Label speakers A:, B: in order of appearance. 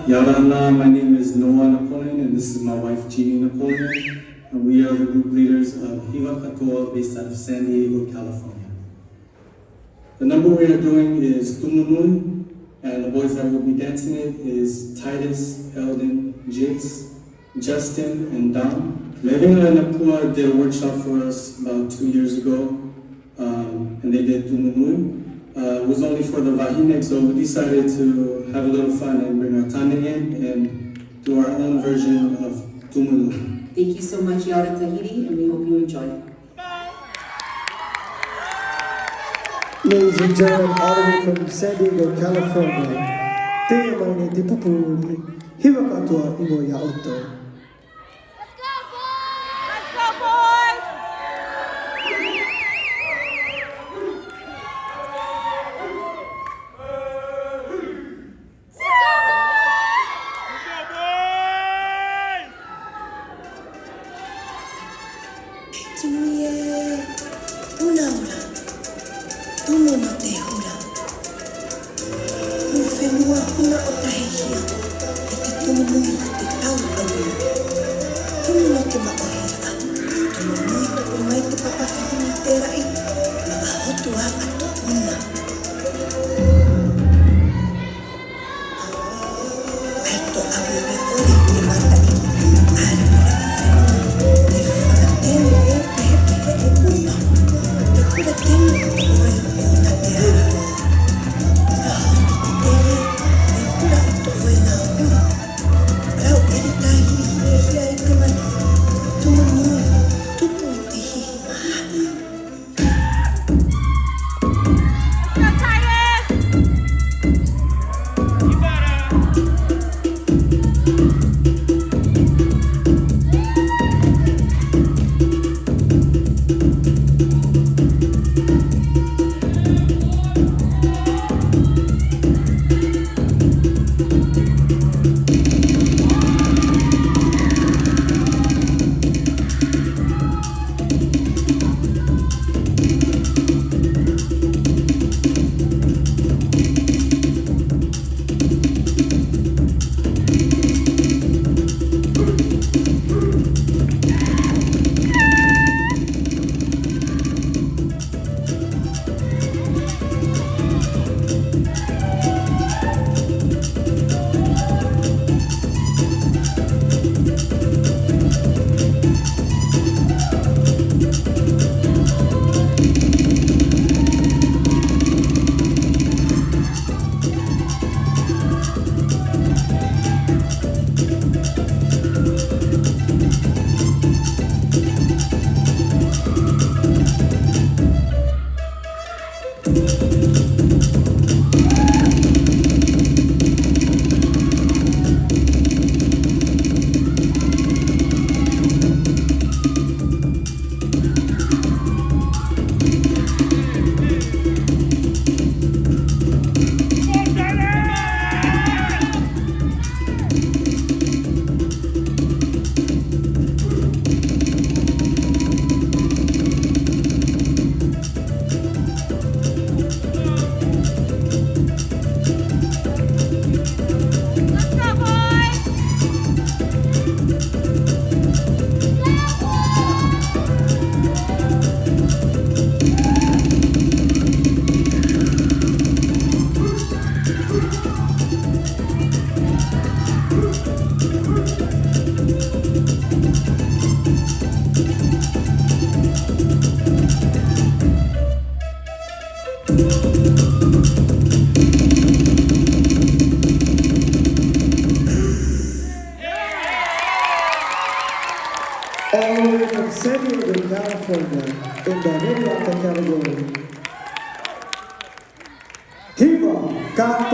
A: Yarana, my name is Noah Napoleon, and this is my wife Jeannie Napoleon. And we are the group leaders of Hiva Kātoa based out of San Diego, California. The number we are doing is Tumunui, and the boys that will be dancing it is Titus, Eldon, Jace, Justin, and Don. Levinga and Napua did a workshop for us about 2 years ago, and they did Tumunui. It was only for the Vahine, so we decided to have a little fun and bring our Tāne in and do our own version of Tumunui.
B: Thank you so much, y'all, to Tahiti, and we hope you enjoy.
C: Ladies and gentlemen, all the way from San Diego, California, te mai te pupuri, Hiva Kātoa ino ya Ōte'a. All the way from San Diego, California, in the Hiva category, Hiva Kātoa.